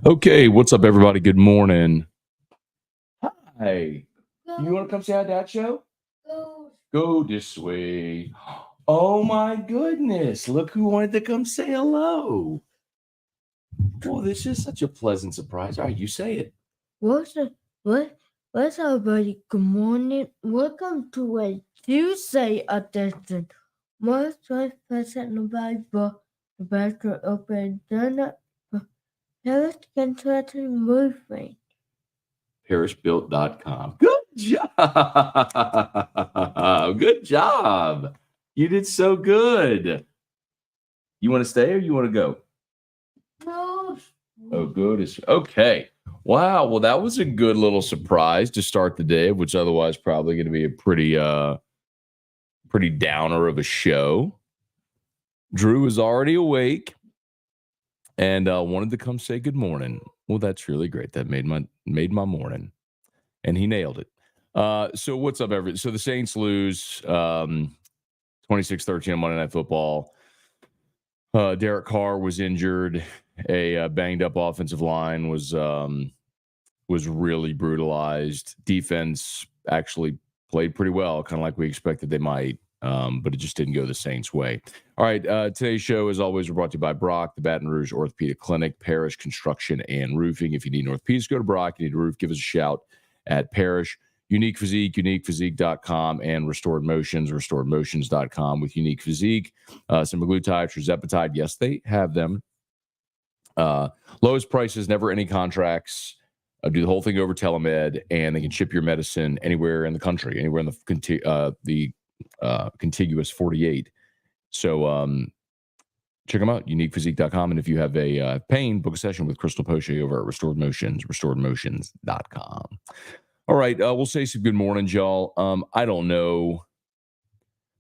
Okay, what's up, everybody? Good morning. Hi. You want to come say hi to that show? Go this way. Oh my goodness. Look who wanted to come say hello. Well, this is such a pleasant surprise. All right, you say it. What's up, everybody? Good morning. Welcome to a Tuesday edition. Most present the Bible, the better open donut, Harris Construction Moving. Harrisbuilt.com. Good job. Good job. You did so good. You want to stay or you want to go? No. Oh, good. Okay. Wow. Well, that was a good little surprise to start the day, which otherwise probably going to be a pretty downer of a show. Drew is already awake and wanted to come say good morning. Well, that's really great. That made my morning, and he nailed it. So what's up, everybody? So the Saints lose 26-13 on Monday Night Football. Derek Carr was injured. A banged up offensive line was really brutalized. Defense actually played pretty well, kind of like we expected they might, but it just didn't go the Saints' way. All right, today's show, as always, we're brought to you by Brock, the Baton Rouge Orthopedic Clinic, Parish Construction and Roofing. If you need an orthopedics, go to Brock. You need a roof, give us a shout at Parish. Unique Physique, uniquephysique.com, and Restored Motions, restoredmotions.com with Unique Physique. Semaglutide, tirzepatide, yes, they have them. Lowest prices, never any contracts. Do the whole thing over telemed, and they can ship your medicine anywhere in the country, anywhere in the contiguous 48. So check them out, uniquephysique.com. And if you have a pain, book a session with Crystal Poche over at Restored Motions, restoredmotions.com. All right, we'll say some good mornings, y'all. I don't know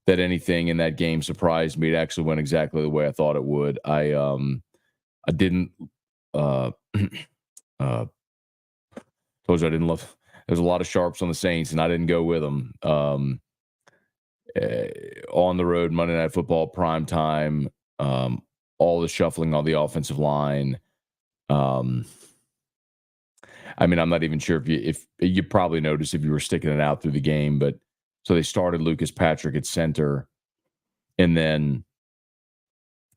that anything in that game surprised me. It actually went exactly the way I thought it would. I didn't told you I didn't love. There's a lot of sharps on the Saints, and I didn't go with them. On the road, Monday Night Football, prime time, all the shuffling on the offensive line. I mean, I'm not even sure if you probably noticed if you were sticking it out through the game, but so they started Lucas Patrick at center, and then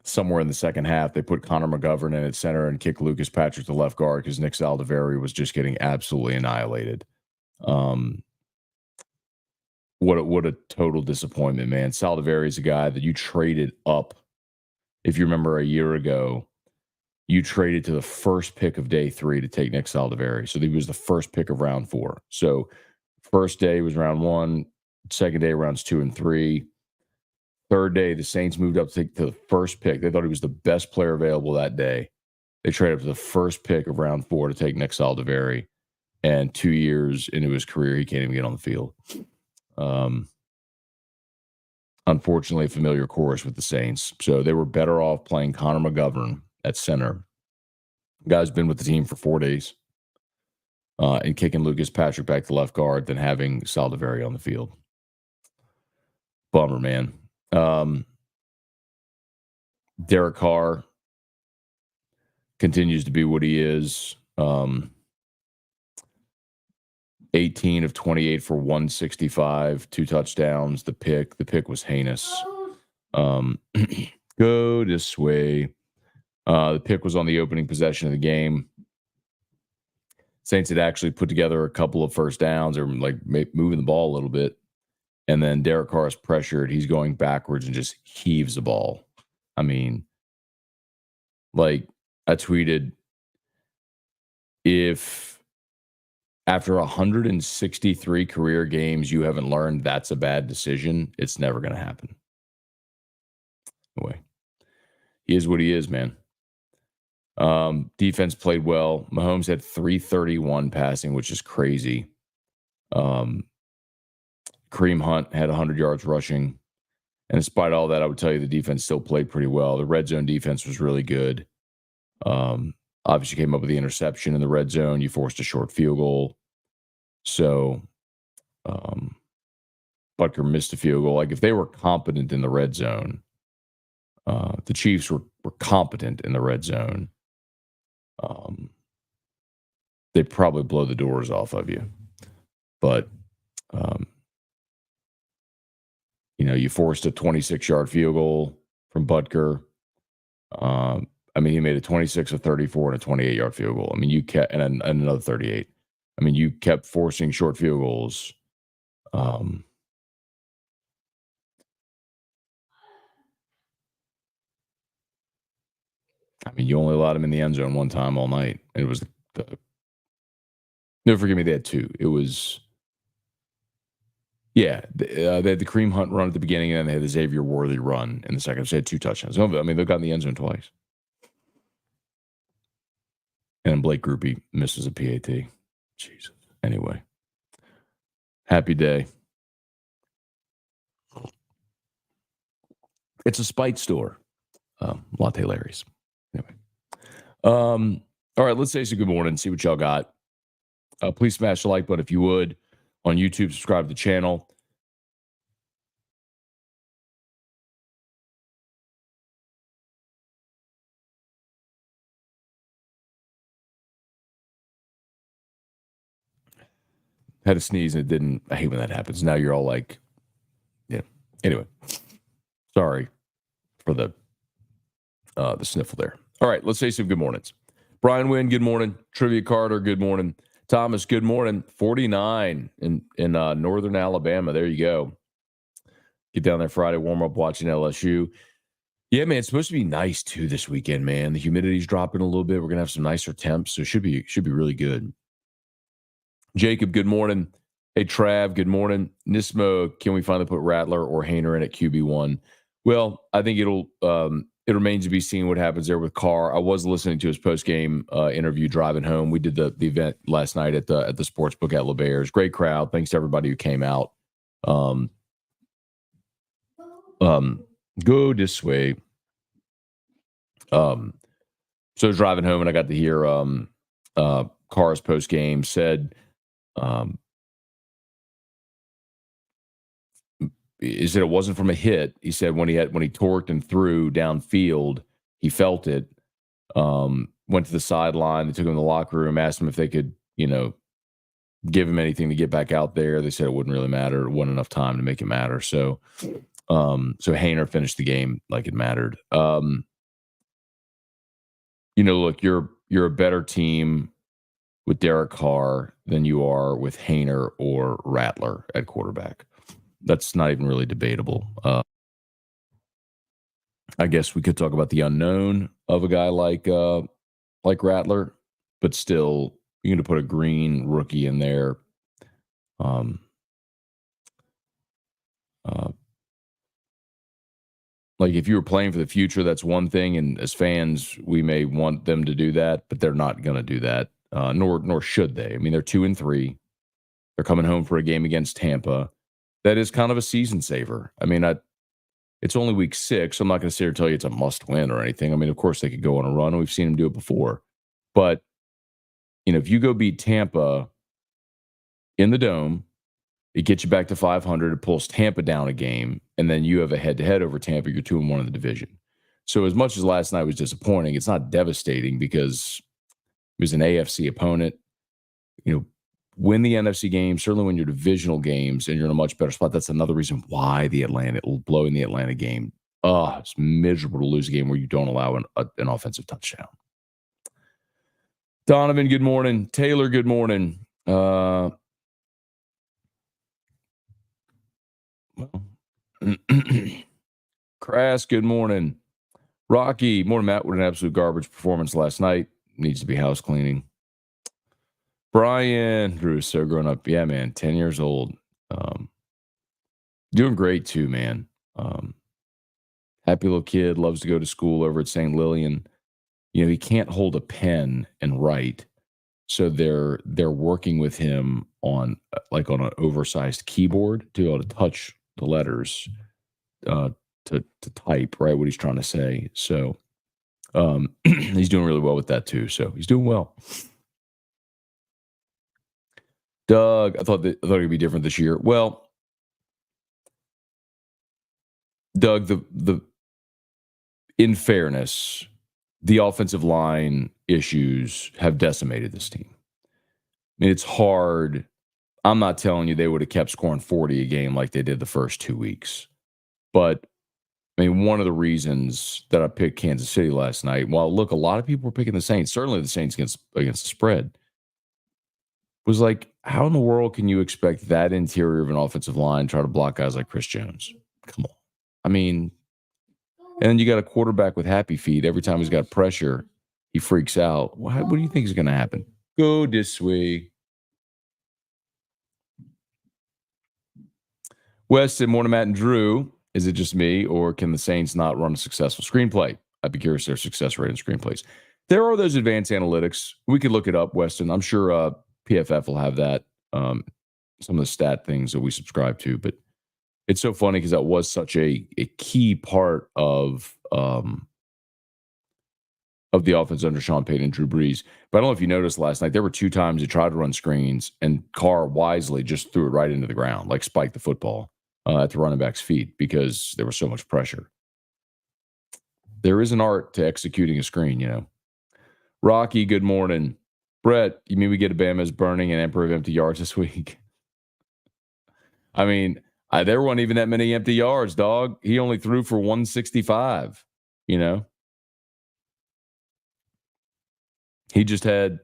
somewhere in the second half, they put Connor McGovern in at center and kicked Lucas Patrick to left guard because Nick Saldiveri was just getting absolutely annihilated. What a total disappointment, man. Saldiveri is a guy that you traded up. If you remember a year ago, you traded to the first pick of day 3 to take Nick Saldiveri. So he was the first pick of round 4. So first day was round 1, second day rounds 2 and 3. Third day, the Saints moved up to the first pick. They thought he was the best player available that day. They traded up to the first pick of round 4 to take Nick Saldiveri. And 2 years into his career, he can't even get on the field. Unfortunately, a familiar chorus with the Saints. So they were better off playing Connor McGovern at center. The guy's been with the team for 4 days. And kicking Lucas Patrick back to left guard than having Saldiveri on the field. Bummer, man. Derek Carr continues to be what he is. 18 of 28 for 165, 2 touchdowns. The pick was heinous. Go this way. The pick was on the opening possession of the game. Saints had actually put together a couple of first downs or like moving the ball a little bit. And then Derek Carr is pressured. He's going backwards and just heaves the ball. I mean, like I tweeted, if after 163 career games you haven't learned that's a bad decision, it's never going to happen. Anyway, he is what he is, man. Defense played well. Mahomes had 331 passing, which is crazy. Kareem Hunt had 100 yards rushing. And despite all that, I would tell you the defense still played pretty well. The red zone defense was really good. Obviously came up with the interception in the red zone. You forced a short field goal. So Butker missed a field goal. Like if they were competent in the red zone, The Chiefs were competent in the red zone. They'd probably blow the doors off of you. But, um, you forced a 26-yard field goal from Butker. He made a 26, a 34, and a 28-yard field goal. You kept and another 38. You kept forcing short field goals. You only allowed them in the end zone one time all night. It was no, forgive me, they had two. It was, they had the Kareem Hunt run at the beginning, and then they had the Xavier Worthy run in the second. So they had two touchdowns. They've gotten the end zone twice. And Blake Groupie misses a PAT. Jesus. Anyway, happy day. It's a spite store. Latte Larry's. Anyway. All right, let's say some good morning, see what y'all got. Please smash the like button if you would. On YouTube, subscribe to the channel. Had a sneeze and it didn't. I hate when that happens. Now you're all like, yeah. Anyway, sorry for the sniffle there. All right, let's say some good mornings. Brian Wynn, good morning. Trivia Carter, good morning. Thomas, good morning. 49 in northern Alabama. There you go. Get down there Friday, warm up watching LSU. Yeah, man, it's supposed to be nice too this weekend, man. The humidity's dropping a little bit. We're gonna have some nicer temps, so it should be really good. Jacob, good morning. Hey, Trav, good morning. Nismo, can we finally put Rattler or Hainer in at QB1? Well, I think it remains to be seen what happens there with Carr. I was listening to his post-game interview driving home. We did the event last night at the sportsbook at LeBear's. Great crowd. Thanks to everybody who came out. Go this way. So I was driving home and I got to hear Carr's post-game said, he said it wasn't from a hit. He said when he torqued and threw downfield, he felt it. Went to the sideline. They took him to the locker room, asked him if they could, give him anything to get back out there. They said it wouldn't really matter. It wasn't enough time to make it matter. So Hainer finished the game like it mattered. Look, you're a better team with Derek Carr than you are with Hainer or Rattler at quarterback. That's not even really debatable. I guess we could talk about the unknown of a guy like Rattler, but still, you're going to put a green rookie in there. Like if you were playing for the future, that's one thing, and as fans, we may want them to do that, but they're not going to do that, nor should they. They're 2-3. They're coming home for a game against Tampa. That is kind of a season saver. It's only week 6. So I'm not going to sit here and tell you it's a must win or anything. Of course they could go on a run. We've seen them do it before. But, if you go beat Tampa in the Dome, it gets you back to 500. It pulls Tampa down a game. And then you have a head-to-head over Tampa. You're 2-1 in the division. So as much as last night was disappointing, it's not devastating because it was an AFC opponent. Win the NFC game, certainly win your divisional games, and you're in a much better spot. That's another reason why blowing the Atlanta game. It's miserable to lose a game where you don't allow an offensive touchdown. Donovan, good morning. Taylor, good morning. Crass, good morning. Rocky, morning, Matt. What an absolute garbage performance last night. Needs to be house cleaning. Brian, Drew is so grown up. Yeah, man, 10 years old. Doing great too, man. Happy little kid, loves to go to school over at St. Lillian. He can't hold a pen and write. So they're working with him on an oversized keyboard to be able to touch the letters to type, right, what he's trying to say. So he's doing really well with that too. So he's doing well. Doug, I thought it would be different this year. Well, Doug, in fairness, the offensive line issues have decimated this team. I mean, it's hard. I'm not telling you they would have kept scoring 40 a game like they did the first 2 weeks. But, I mean, one of the reasons that I picked Kansas City last night, well, look, a lot of people were picking the Saints, certainly the Saints against the spread, was like, how in the world can you expect that interior of an offensive line try to block guys like Chris Jones? Come on. I mean, and then you got a quarterback with happy feet. Every time he's got pressure, he freaks out. What do you think is going to happen? Go this way. Weston, morning, Matt and Drew. Is it just me, or can the Saints not run a successful screenplay? I'd be curious their success rate in screenplays. There are those advanced analytics. We could look it up, Weston. I'm sure PFF will have that, some of the stat things that we subscribe to. But it's so funny because that was such a key part of the offense under Sean Payton and Drew Brees. But I don't know if you noticed last night, there were 2 times he tried to run screens, and Carr wisely just threw it right into the ground, like spiked the football at the running back's feet because there was so much pressure. There is an art to executing a screen, you know. Rocky, good morning. Brett, you mean we get a Bama's burning and Emperor of empty yards this week? I mean, there weren't even that many empty yards, dog. He only threw for 165, you know. He just had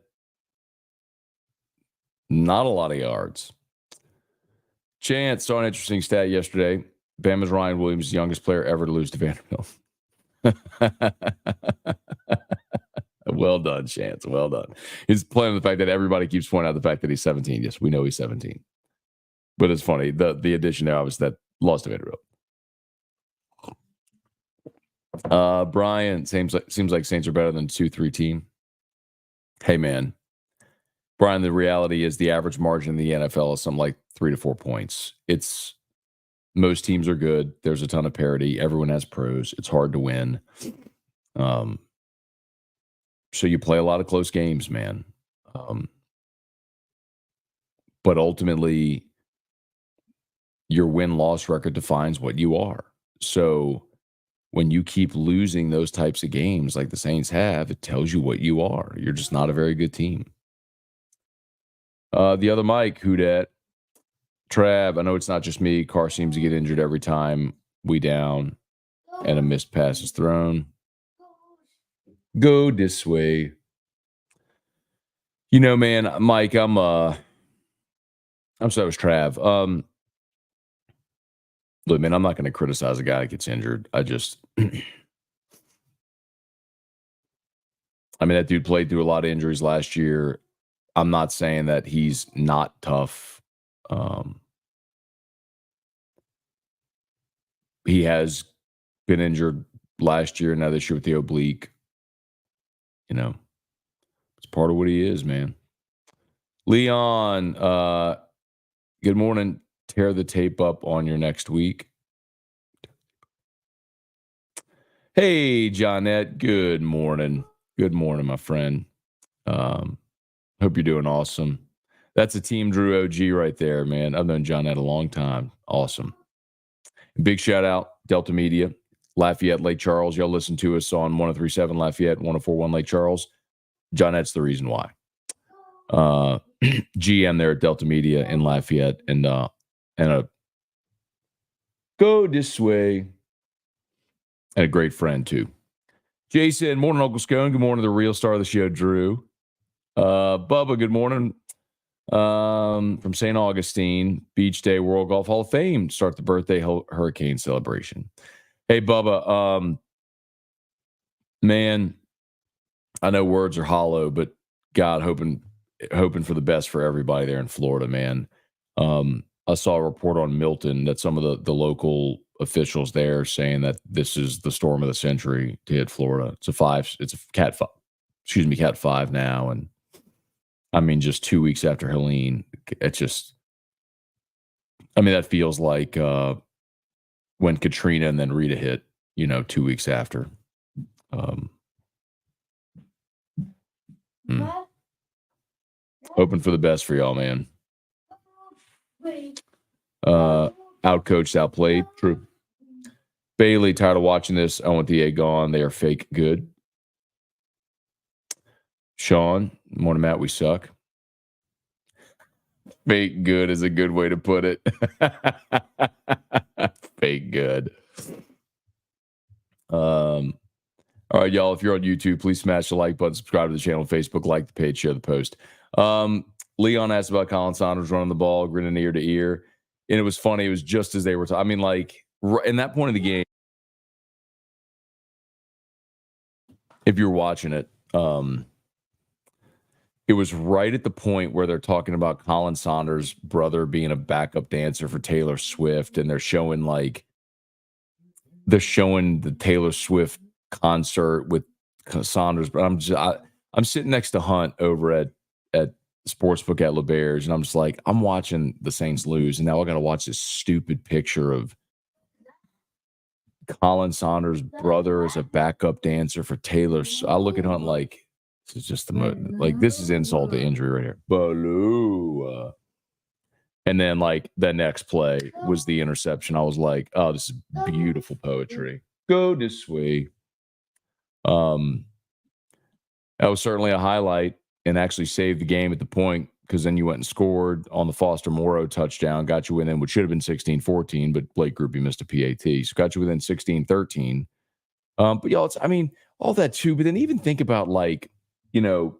not a lot of yards. Chance saw an interesting stat yesterday. Bama's Ryan Williams, the youngest player ever to lose to Vanderbilt. Well done, Chance. Well done. He's playing the fact that everybody keeps pointing out the fact that he's 17. Yes, we know he's 17. But it's funny. The addition there was that lost to Vanderbilt. Brian, seems like Saints are better than 2-3 team. Hey, man. Brian, the reality is the average margin in the NFL is something like 3 to 4 points. Most teams are good. There's a ton of parity. Everyone has pros. It's hard to win. So you play a lot of close games, man. But ultimately, your win-loss record defines what you are. So when you keep losing those types of games like the Saints have, it tells you what you are. You're just not a very good team. The other Mike, who dat? Trav, I know it's not just me. Carr seems to get injured every time we down and a missed pass is thrown. Go this way. You know, man, Mike, I'm sorry, it was Trav. Look, man, I'm not going to criticize a guy that gets injured. I mean, that dude played through a lot of injuries last year. I'm not saying that he's not tough. He has been injured last year, now this year with the oblique. You know, it's part of what he is, man. Leon, good morning. Tear the tape up on your next week. Hey, Johnette, good morning. Good morning, my friend. Hope you're doing awesome. That's a Team Drew OG right there, man. I've known Johnette a long time. Awesome. Big shout out, Delta Media, Lafayette, Lake Charles. Y'all listen to us on 103.7 Lafayette, 104.1 Lake Charles. Johnette's the reason why. GM there at Delta Media in Lafayette, and a go this way, and a great friend too. Jason, morning, Uncle Scone. Good morning, the real star of the show, Drew. Bubba, good morning. From St. Augustine, Beach Day, World Golf Hall of Fame. Start the birthday hurricane celebration. Hey, Bubba, man, I know words are hollow, but God, hoping for the best for everybody there in Florida, man. I saw a report on Milton that some of the local officials there saying that this is the storm of the century to hit Florida. It's a Cat 5 now. And I mean, just 2 weeks after Helene, that feels like when Katrina and then Rita hit, 2 weeks after. Hoping for the best for y'all, man. Outcoached, outplayed. True. Bailey, tired of watching this. I want the A gone. They are fake good. Sean, morning, Matt. We suck. Fake good is a good way to put it. Fake good. All right, y'all. If you're on YouTube, please smash the like button, subscribe to the channel, Facebook, like the page, share the post. Leon asked about Colin Saunders running the ball, grinning ear to ear. And it was funny. It was just as they were talking. I mean, like, in that point of the game, if you're watching it, it was right at the point where they're talking about Colin Saunders' brother being a backup dancer for Taylor Swift, and they're showing the Taylor Swift concert with Saunders. But I'm sitting next to Hunt over at Sportsbook at LeBears, and I'm just like, I'm watching the Saints lose, and now I got to watch this stupid picture of Colin Saunders' brother as a backup dancer for Taylor. I look at Hunt like, this is just this is insult to injury right here. Baloo. And then like the next play was the interception. I was like, oh, this is beautiful poetry. Go this way. That was certainly a highlight and actually saved the game at the point, because then you went and scored on the Foster Morrow touchdown, got you within, which should have been 16-14, but Blake Groupie missed a PAT. So got you within 16-13. But y'all, all that too. But then even think about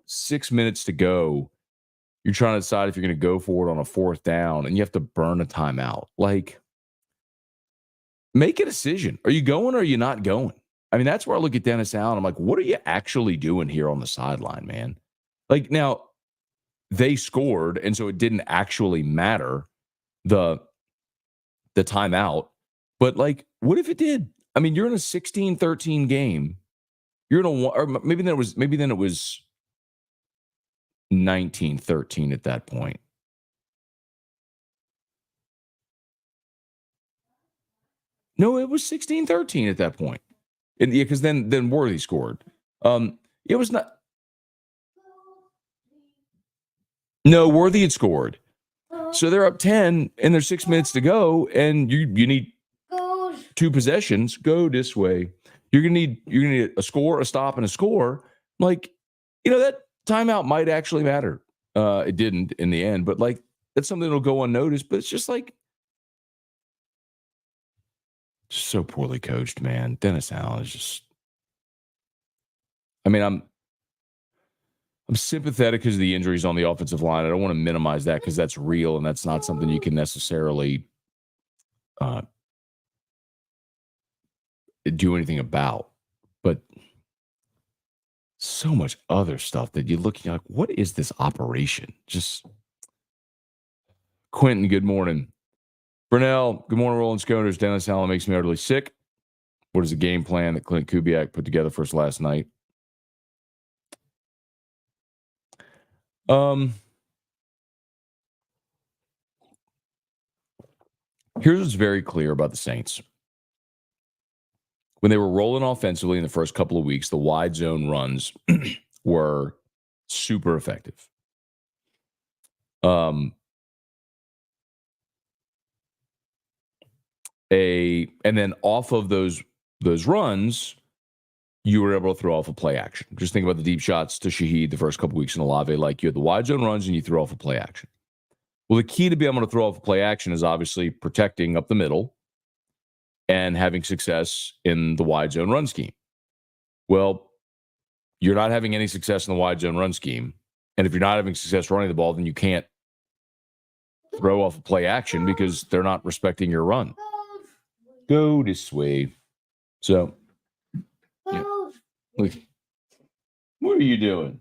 6 minutes to go. You're trying to decide if you're going to go for it on a fourth down, and you have to burn a timeout. Like, make a decision. Are you going or are you not going? I mean, that's where I look at Dennis Allen. I'm like, what are you actually doing here on the sideline, man? Like, now, they scored, and so it didn't actually matter, the timeout. But, like, what if it did? I mean, you're in a 16-13 game. You're in a, or maybe then it was 19-13 at that point. No, it was 16-13 at that point. And yeah, because then Worthy scored. It was not. No, Worthy had scored. So they're up 10, and there's 6 minutes to go, and you need 2 possessions. Go this way. You're gonna need a score, a stop, and a score. Like, that timeout might actually matter. It didn't in the end, but like, that's something that'll go unnoticed. But it's just like, so poorly coached, man. Dennis Allen is just. I mean, I'm sympathetic because of the injuries on the offensive line. I don't want to minimize that, because that's real, and that's not something you can necessarily do anything about. But so much other stuff that you're looking like, what is this operation? Just Quentin, good morning. Brunel, good morning, Roland Sconers. Dennis Allen makes me utterly sick. What is the game plan that Clint Kubiak put together for us last night? Here's what's very clear about the Saints. When they were rolling offensively in the first couple of weeks, the wide zone runs were super effective. And then off of those runs, you were able to throw off a play action. Just think about the deep shots to Shaheed the first couple of weeks in Olave. Like, you had the wide zone runs and you threw off a play action. Well, the key to being able to throw off a play action is obviously protecting up the middle and having success in the wide zone run scheme. Well, you're not having any success in the wide zone run scheme. And if you're not having success running the ball, then you can't throw off a play action because they're not respecting your run. Go this way. So, yeah. Look, what are you doing?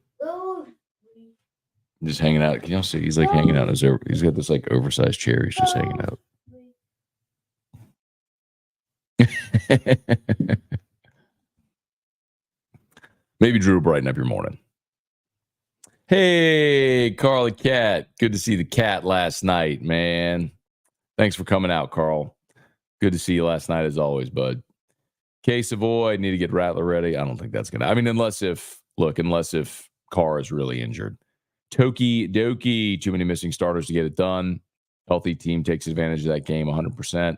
Just hanging out. Can y'all see? He's like hanging out. He's got this like oversized chair. He's just hanging out. Maybe Drew will brighten up your morning. Hey, Carl the cat. Good to see the cat last night, man. Thanks for coming out, Carl. Good to see you last night as always, bud. K Savoy, need to get Rattler ready. I don't think that's gonna. I mean, unless if Carr is really injured. Toki Doki, too many missing starters to get it done. Healthy team takes advantage of that game 100%.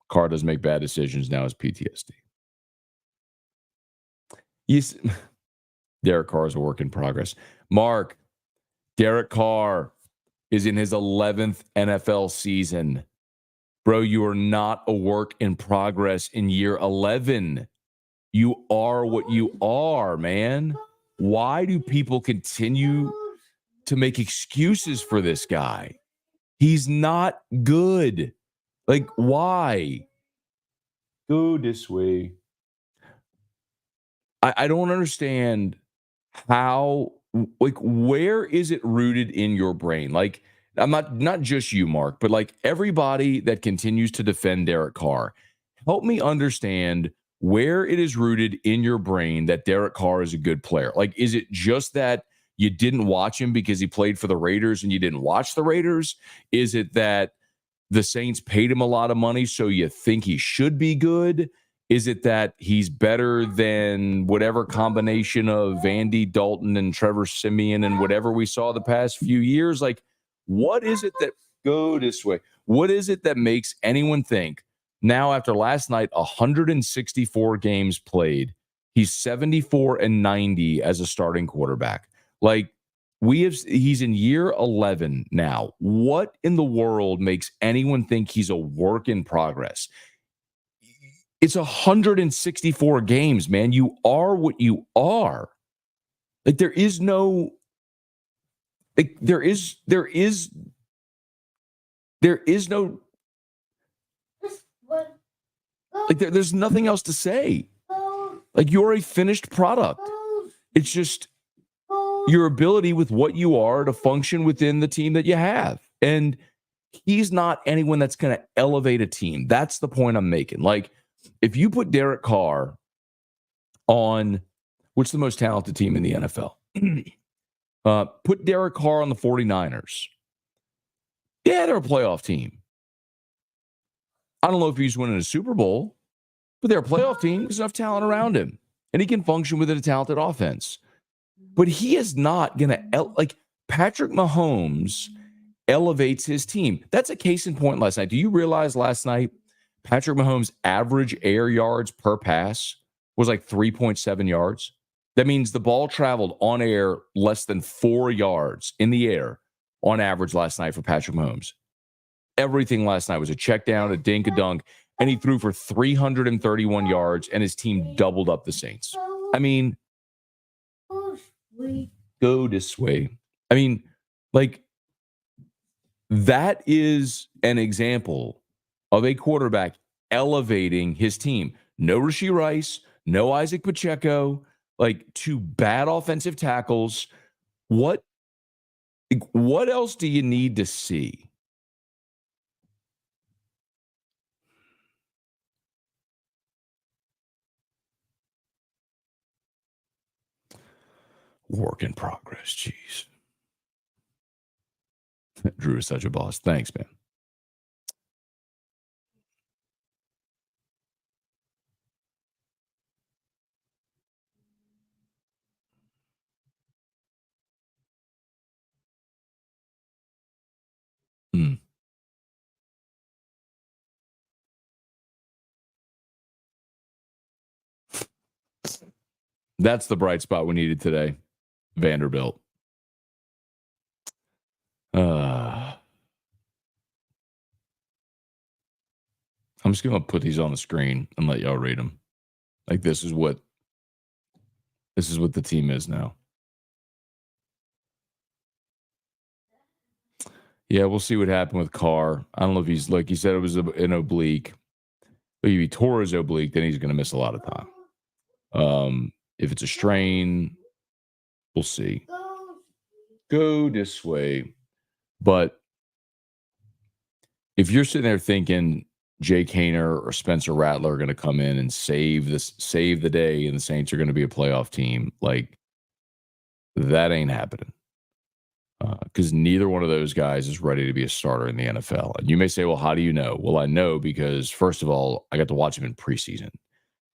Carr doesn't make bad decisions now. Is PTSD. Yes, Derek Carr is a work in progress. Mark, Derek Carr is in his 11th NFL season. Bro, you are not a work in progress in year 11. You are what you are, man. Why do people continue to make excuses for this guy? He's not good. Like, why? Go this way. I don't understand how, like, where is it rooted in your brain? Like, I'm not just you, Mark, but like everybody that continues to defend Derek Carr, help me understand where it is rooted in your brain that Derek Carr is a good player. Like, is it just that you didn't watch him because he played for the Raiders and you didn't watch the Raiders? Is it that the Saints paid him a lot of money, so you think he should be good? Is it that he's better than whatever combination of Andy Dalton and Trevor Siemian and whatever we saw the past few years? Like, what is it that go this way? What is it that makes anyone think now after last night, 164 games played, he's 74-90 as a starting quarterback? Like, he's in year 11 now. What in the world makes anyone think he's a work in progress? It's 164 games, man. You are what you are. Like, there is no, like, there is no, like, there's nothing else to say. Like, you're a finished product. It's just your ability with what you are to function within the team that you have. And he's not anyone that's going to elevate a team. That's the point I'm making. Like, if you put Derek Carr on what's the most talented team in the NFL, put Derek Carr on the 49ers. Yeah, they're a playoff team. I don't know if he's winning a Super Bowl, but they're a playoff team. There's enough talent around him, and he can function within a talented offense. But he is not going to, like, Patrick Mahomes elevates his team. That's a case in point last night. Do you realize last night Patrick Mahomes' average air yards per pass was like 3.7 yards? That means the ball traveled on air less than 4 yards in the air on average last night for Patrick Mahomes. Everything last night was a check down, a dink, a dunk, and he threw for 331 yards, and his team doubled up the Saints. I mean, go this way. I mean, like, that is an example of a quarterback elevating his team. No Rashee Rice, no Isaac Pacheco, like, two bad offensive tackles. What else do you need to see? Work in progress. Jeez. Drew is such a boss. Thanks, man. Mm. That's the bright spot we needed today. Vanderbilt. I'm just going to put these on the screen and let y'all read them. Like, this is what the team is now. Yeah, we'll see what happened with Carr. I don't know if he's, like he said, it was an oblique. But if he tore his oblique, then he's going to miss a lot of time. If it's a strain, we'll see. Go this way. But if you're sitting there thinking Jake Haener or Spencer Rattler are going to come in and save the day, and the Saints are going to be a playoff team, like, that ain't happening. Because neither one of those guys is ready to be a starter in the NFL. And you may say, well, how do you know? Well, I know because, first of all, I got to watch him in preseason.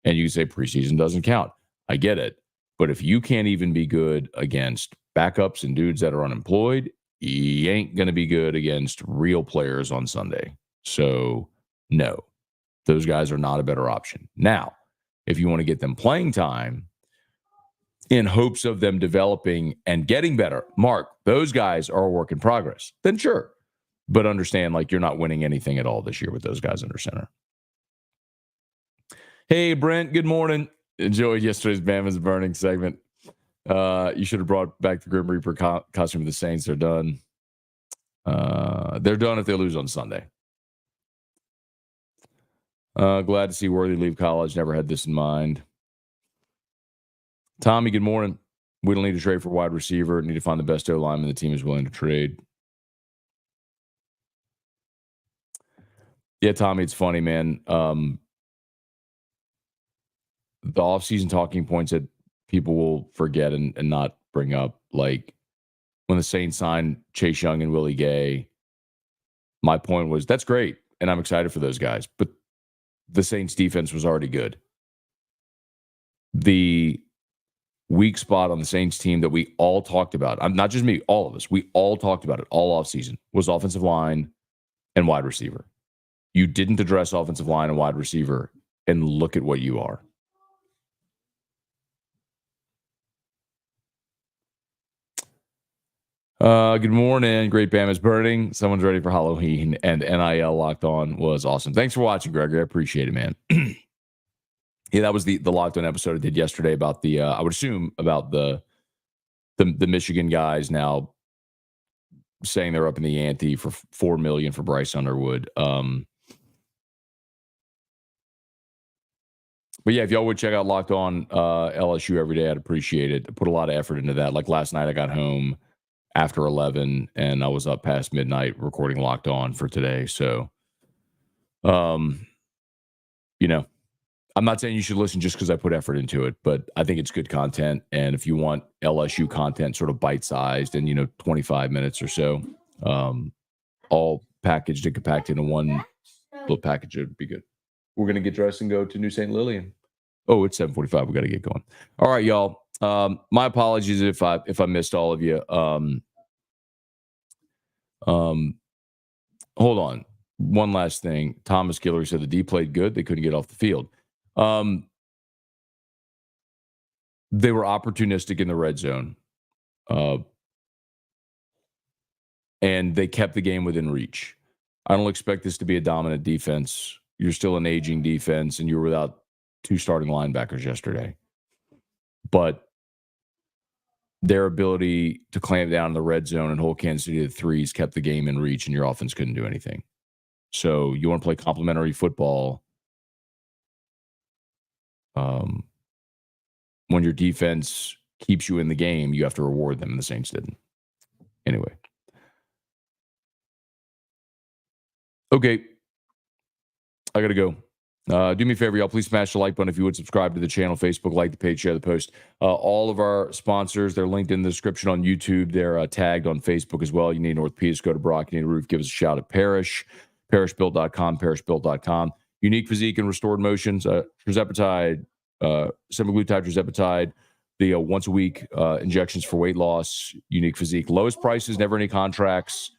And you can say preseason doesn't count. I get it. But if you can't even be good against backups and dudes that are unemployed, you ain't going to be good against real players on Sunday. So, no. Those guys are not a better option. Now, if you want to get them playing time in hopes of them developing and getting better, Mark, those guys are a work in progress, then sure. But understand, like, you're not winning anything at all this year with those guys under center. Hey, Brent, good morning. Enjoyed yesterday's Bama's Burning segment. You should have brought back the Grim Reaper costume of the Saints. They're done. They're done if they lose on Sunday. Glad to see Worthy leave college. Never had this in mind. Tommy, good morning. We don't need to trade for wide receiver. Need to find the best O-lineman the team is willing to trade. Yeah, Tommy, it's funny, man. The offseason talking points that people will forget and not bring up, like when the Saints signed Chase Young and Willie Gay, my point was that's great, and I'm excited for those guys, but the Saints defense was already good. The weak spot on the Saints team that we all talked about, not just me, all of us, we all talked about it all offseason, was offensive line and wide receiver. You didn't address offensive line and wide receiver, and look at what you are. Good morning. Great Bama's Burning. Someone's ready for Halloween, and NIL Locked On was awesome. Thanks for watching, Gregory. I appreciate it, man. Yeah, that was the Locked On episode I did yesterday about the, I would assume, about the Michigan guys now saying they're up in the ante for $4 million for Bryce Underwood. But yeah, if y'all would check out Locked On LSU every day, I'd appreciate it. I put a lot of effort into that. Like last night, I got home after 11 and I was up past midnight recording Locked On for today. So, you know, I'm not saying you should listen just because I put effort into it, but I think it's good content. And if you want LSU content sort of bite-sized and, 25 minutes or so, all packaged and compacted in one little package, it would be good. We're going to get dressed and go to New St. Lillian. Oh, it's 7:45. We got to get going. All right, y'all. My apologies if I missed all of you. Hold on. One last thing. Thomas Guillory said the D played good. They couldn't get off the field. They were opportunistic in the red zone. And they kept the game within reach. I don't expect this to be a dominant defense. You're still an aging defense, and you were without 2 starting linebackers yesterday. But their ability to clamp down in the red zone and hold Kansas City to threes kept the game in reach, and your offense couldn't do anything. So you want to play complementary football when your defense keeps you in the game, you have to reward them, and the Saints didn't. Anyway. Okay. I got to go. Do me a favor, y'all. Please smash the like button if you would. Subscribe to the channel, Facebook, like the page, share the post. All of our sponsors, they're linked in the description on YouTube. They're tagged on Facebook as well. You need an orthopedist, go to Brock. You need a roof, give us a shout at Parrish, parrishbuilt.com, parrishbuilt.com. Unique physique and restored motions, tirzepatide, semaglutide, tirzepatide, the once a week injections for weight loss, unique physique. Lowest prices, never any contracts.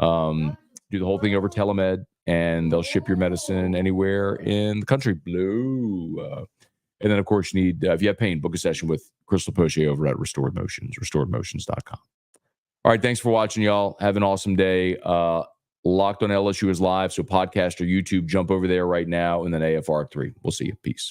Do the whole thing over telemed, and they'll ship your medicine anywhere in the country. Blue. And then, of course, you need, if you have pain, book a session with Crystal Poche over at Restored Motions, restoredmotions.com. All right, thanks for watching, y'all. Have an awesome day. Locked on LSU is live, so podcast or YouTube, jump over there right now, and then AFR3. We'll see you. Peace.